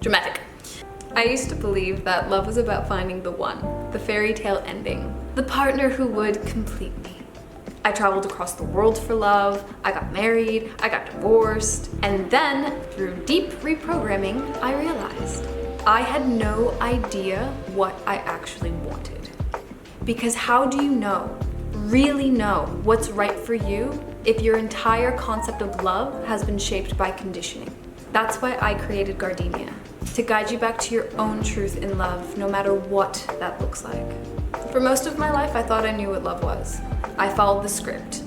Dramatic. I used to believe that love was about finding the one, the fairy tale ending, the partner who would complete me. I traveled across the world for love, I got married, I got divorced, and then, through deep reprogramming, I realized I had no idea what I actually wanted. Because how do you really know what's right for you if your entire concept of love has been shaped by conditioning? That's why I created Gardenia, to guide you back to your own truth in love, no matter what that looks like. For most of my life, I thought I knew what love was. I followed the script.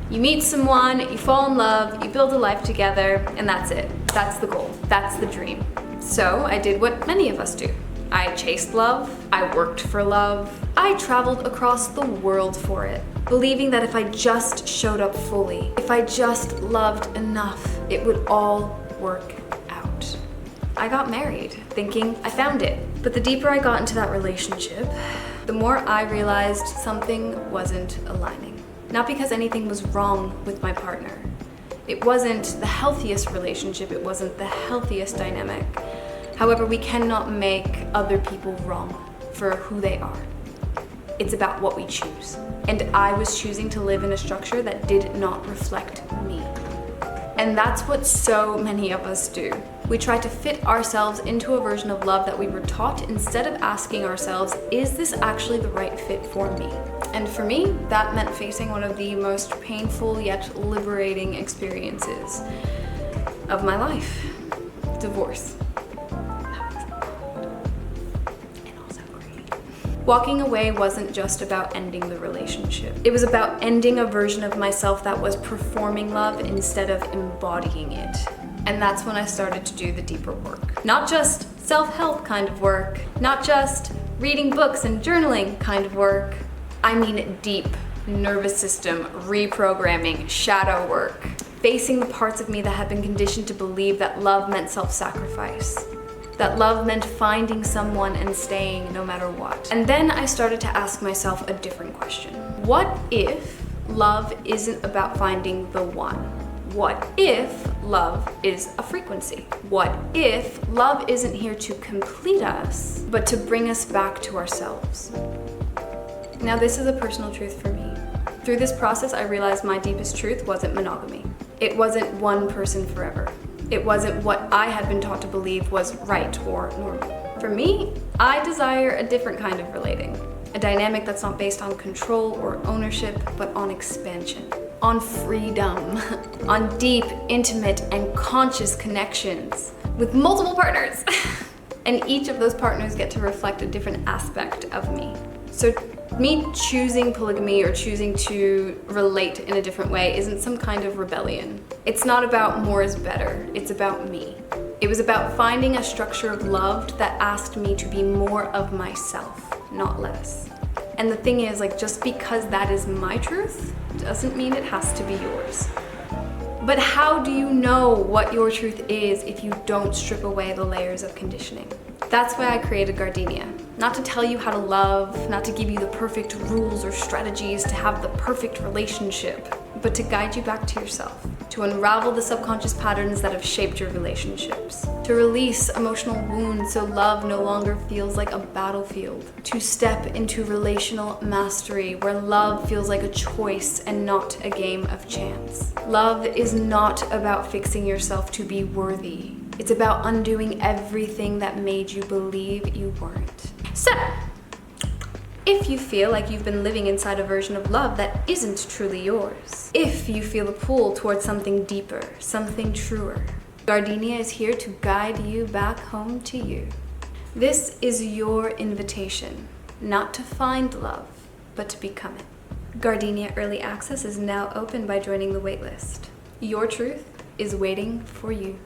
You meet someone, you fall in love, you build a life together, and that's it. That's the goal. That's the dream. So I did what many of us do. I chased love, I worked for love, I traveled across the world for it, believing that if I just showed up fully, if I just loved enough, it would all work out. I got married, thinking I found it. But the deeper I got into that relationship, the more I realized something wasn't aligning. Not because anything was wrong with my partner. It wasn't the healthiest relationship, it wasn't the healthiest dynamic. However, we cannot make other people wrong for who they are. It's about what we choose. And I was choosing to live in a structure that did not reflect me. And that's what so many of us do. We try to fit ourselves into a version of love that we were taught instead of asking ourselves, is this actually the right fit for me? And for me, that meant facing one of the most painful yet liberating experiences of my life: divorce. Walking away wasn't just about ending the relationship. It was about ending a version of myself that was performing love instead of embodying it. And that's when I started to do the deeper work. Not just self-help kind of work, not just reading books and journaling kind of work. I mean deep nervous system reprogramming, shadow work. Facing the parts of me that had been conditioned to believe that love meant self-sacrifice. That love meant finding someone and staying no matter what. And then I started to ask myself a different question. What if love isn't about finding the one? What if love is a frequency? What if love isn't here to complete us, but to bring us back to ourselves? Now, this is a personal truth for me. Through this process, I realized my deepest truth wasn't monogamy. It wasn't one person forever. It wasn't what I had been taught to believe was right or normal. For me, I desire a different kind of relating. A dynamic that's not based on control or ownership, but on expansion, on freedom, on deep, intimate, and conscious connections with multiple partners. And each of those partners get to reflect a different aspect of me. So me choosing polygamy or choosing to relate in a different way isn't some kind of rebellion. It's not about more is better, it's about me. It was about finding a structure of love that asked me to be more of myself, not less. And the thing is, just because that is my truth doesn't mean it has to be yours. But how do you know what your truth is if you don't strip away the layers of conditioning? That's why I created Gardenia. Not to tell you how to love, not to give you the perfect rules or strategies to have the perfect relationship, but to guide you back to yourself, to unravel the subconscious patterns that have shaped your relationships, to release emotional wounds so love no longer feels like a battlefield, to step into relational mastery where love feels like a choice and not a game of chance. Love is not about fixing yourself to be worthy. It's about undoing everything that made you believe you weren't. So, if you feel like you've been living inside a version of love that isn't truly yours, if you feel a pull towards something deeper, something truer, Gardenia is here to guide you back home to you. This is your invitation, not to find love, but to become it. Gardenia Early Access is now open by joining the waitlist. Your truth is waiting for you.